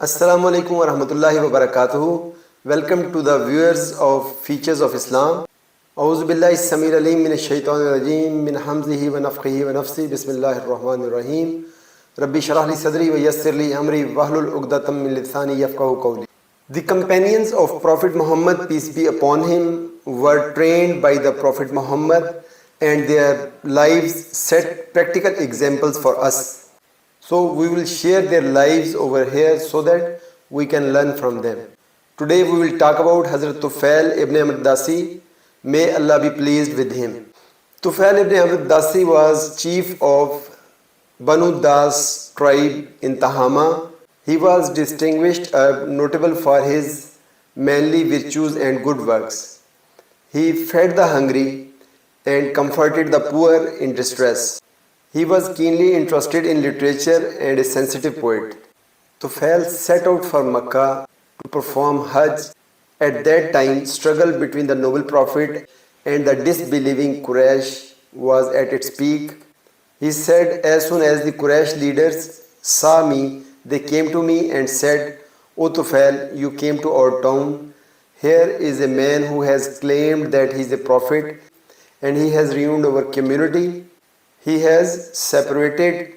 Assalamu alaikum wa rahmatullahi wa barakatuhu. Welcome to the viewers of Features of Islam. A'udhu billahi samir alim min ash-shaytanir rajim min hamzihi wa nafthihi wa nafsi. Bismillahir rahmanir rahim. Rabbi shrah li sadri wa yassir li amri wahlul 'uqdatam min lisani yafqahu qawli. The companions of Prophet Muhammad, peace be upon him, were trained by the Prophet Muhammad, and their lives set practical examples for us. So we will share their lives over here so that we can learn from them. Today we will talk about Hazrat Tufayl Ibne Amr Dawsi. May Allah be pleased with him. Tufayl Ibne Amr Dawsi was chief of Banu Daws tribe in Tahama. He was distinguished, notable for his manly virtues and good works. He fed the hungry and comforted the poor in distress. He was keenly interested in literature and a sensitive poet. Tufayl set out for Makkah to perform Hajj. At that time, struggle between the noble Prophet and the disbelieving Quraysh was at its peak. He said, as soon as the Quraysh leaders saw me, they came to me and said, "O Tufayl, you came to our town. Here is a man who has claimed that he is a prophet, and he has ruined our community. He has separated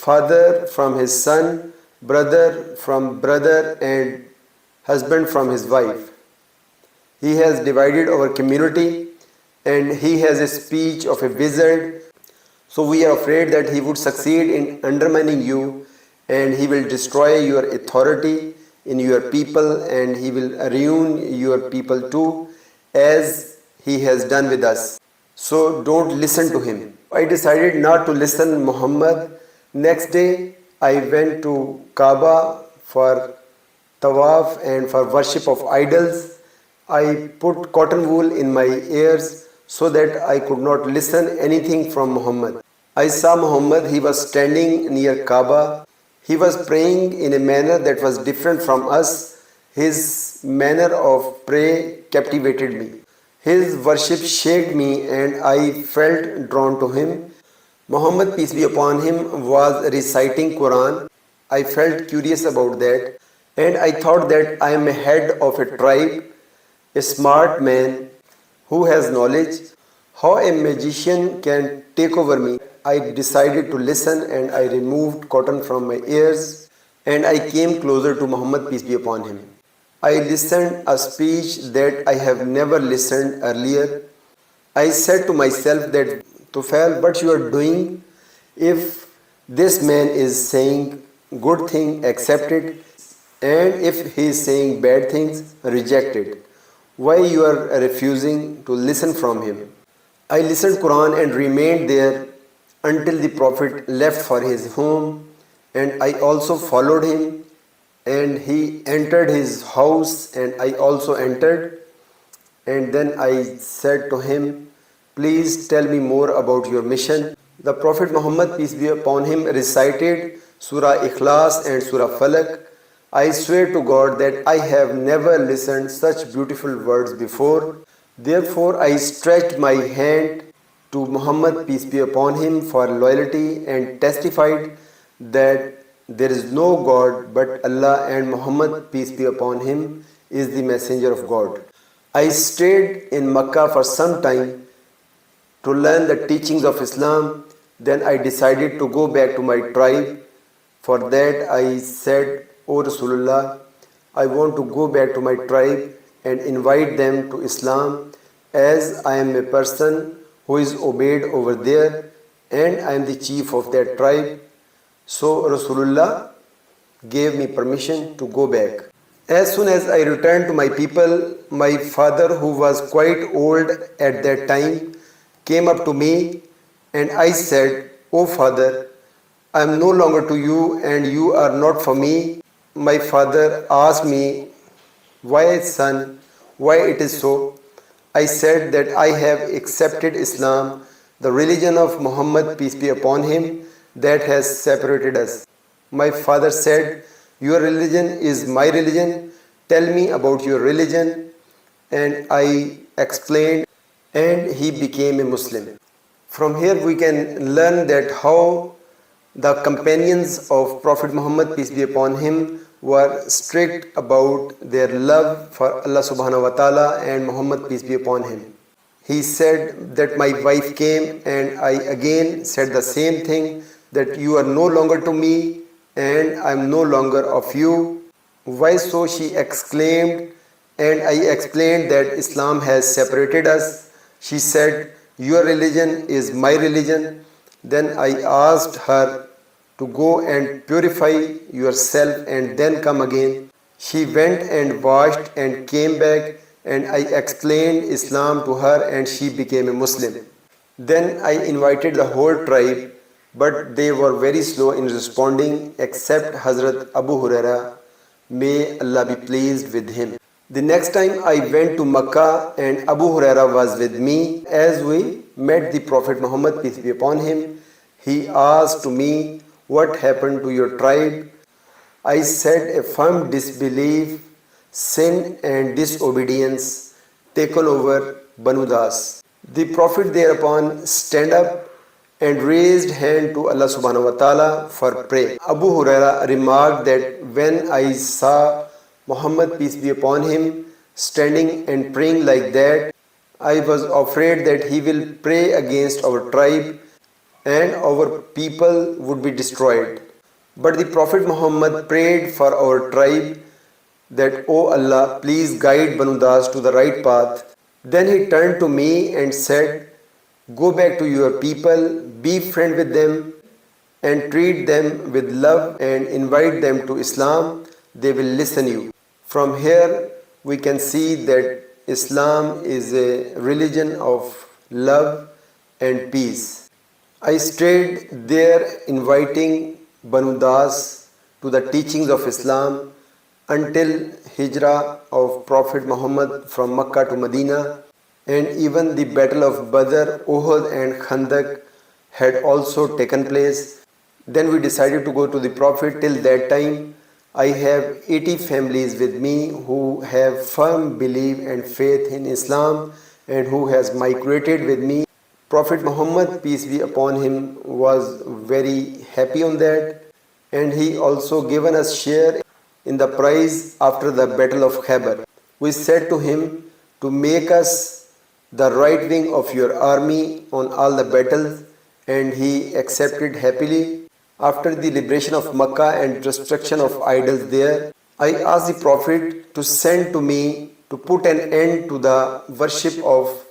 father from his son, brother from brother, and husband from his wife. He has divided our community, and he has a speech of a wizard. So we are afraid that he would succeed in undermining you, and he will destroy your authority in your people, and he will ruin your people too, as he has done with us. So don't listen to him." I decided not to listen to Muhammad. Next day, I went to Kaaba for tawaf and for worship of idols. I put cotton wool in my ears so that I could not listen anything from Muhammad. I saw Muhammad. He was standing near Kaaba. He was praying in a manner that was different from us. His manner of prayer captivated me. His worship shocked me, and I felt drawn to him. Muhammad, peace be upon him, was reciting Quran. I felt curious about that, and I thought that I am a head of a tribe, a smart man who has knowledge. How a magician can take over me? I decided to listen, and I removed cotton from my ears, and I came closer to Muhammad, peace be upon him. I listened a speech that I have never listened earlier. I said to myself that, "Tufayl, what you are doing? If this man is saying good thing, accept it, and if he is saying bad things, reject it. Why you are refusing to listen from him?" I listened Quran and remained there until the Prophet left for his home, and I also followed him. And he entered his house, and I also entered. And then I said to him, "Please tell me more about your mission." The Prophet Muhammad, peace be upon him, recited Surah Ikhlas and Surah Falak. I swear to God that I have never listened such beautiful words before. Therefore I stretched my hand to Muhammad, peace be upon him, for loyalty, and testified that there is no God but Allah, and Muhammad, peace be upon him, is the messenger of God. I stayed in Makkah for some time to learn the teachings of Islam. Then I decided to go back to my tribe. For that I said, "O Rasulullah, I want to go back to my tribe and invite them to Islam, as I am a person who is obeyed over there, and I am the chief of that tribe." So Rasulullah gave me permission to go back. As soon as I returned to my people, my father, who was quite old at that time, came up to me, and I said, "O father, I am no longer to you, and you are not for me." My father asked me, "Why, son? Why it is so?" I said that I have accepted Islam, the religion of Muhammad, peace be upon him, that has separated us. My father said, "Your religion is my religion. Tell me about your religion." And I explained, and he became a Muslim. From here we can learn that how the companions of Prophet Muhammad, peace be upon him, were strict about their love for Allah subhanahu wa ta'ala and Muhammad, peace be upon him. He said that my wife came and I again said the same thing, that you are no longer to me and I am no longer of you. Why so? She exclaimed, and I explained that Islam has separated us. She said, your religion is my religion. Then I asked her to go and purify yourself and then come again. She went and washed and came back, and I explained Islam to her and she became a Muslim. Then I invited the whole tribe, but they were very slow in responding except Hazrat Abu Huraira, may Allah be pleased with him. The next time I went to Makkah and Abu Huraira was with me. As we met the Prophet Muhammad, peace be upon him, he asked me, what happened to your tribe? I said, a firm disbelief, sin and disobedience taken over Banu Daws. The Prophet thereupon stand up and raised hand to Allah subhanahu wa ta'ala for prayer. Abu Huraira remarked that when I saw Muhammad, peace be upon him, standing and praying like that, I was afraid that he will pray against our tribe and our people would be destroyed. But the Prophet Muhammad prayed for our tribe that, O Allah, please guide Banu Daws to the right path. Then he turned to me and said, go back to your people, be friend with them and treat them with love and invite them to Islam. They will listen you. From here we can see that Islam is a religion of love and peace. I stayed there inviting Banu Daws to the teachings of Islam until Hijrah of Prophet Muhammad from Makkah to Medina, and even the battle of Badr, Uhud and Khandak had also taken place. Then we decided to go to the Prophet. Till that time I have 80 families with me who have firm belief and faith in Islam and who has migrated with me. Prophet Muhammad, peace be upon him, was very happy on that, and he also given us share in the prize after the battle of Khaybar. We said to him to make us the right wing of your army on all the battles, and he accepted happily. After the liberation of Makkah and destruction of idols there, I asked the Prophet to send to me to put an end to the worship of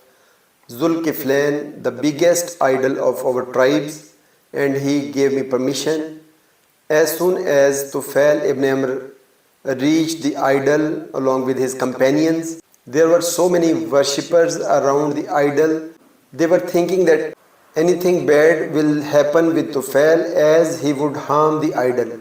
Zulkiflan, the biggest idol of our tribes, and he gave me permission. As soon as Tufayl Ibne Amr reached the idol along with his companions, there were so many worshippers around the idol. They were thinking that anything bad will happen with Tufayl as he would harm the idol.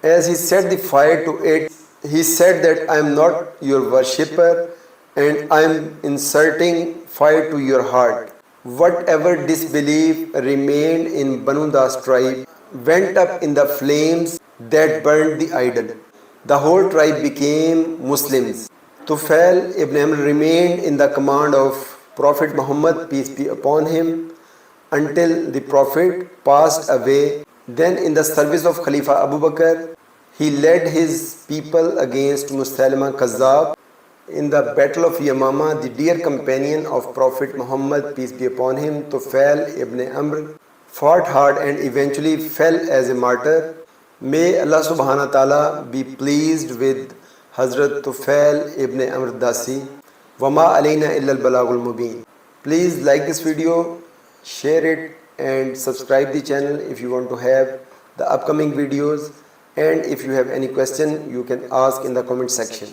As he set the fire to it, he said that I am not your worshipper and I am inserting fire to your heart. Whatever disbelief remained in Banu Daws tribe went up in the flames that burned the idol. The whole tribe became Muslims. Tufayl Ibne Amr remained in the command of Prophet Muhammad, peace be upon him, until the Prophet passed away. Then in the service of Khalifa Abu Bakr, he led his people against Musaylima Kazzab. In the battle of Yamama, the dear companion of Prophet Muhammad, peace be upon him, Tufayl Ibne Amr, fought hard and eventually fell as a martyr. May Allah subhanahu wa ta'ala be pleased with Hazrat Tufayl Ibne Amr Dawsi. Wama alayna illa al-balagul mubin. Please like this video, share it and subscribe the channel if you want to have the upcoming videos, and if you have any question you can ask in the comment section.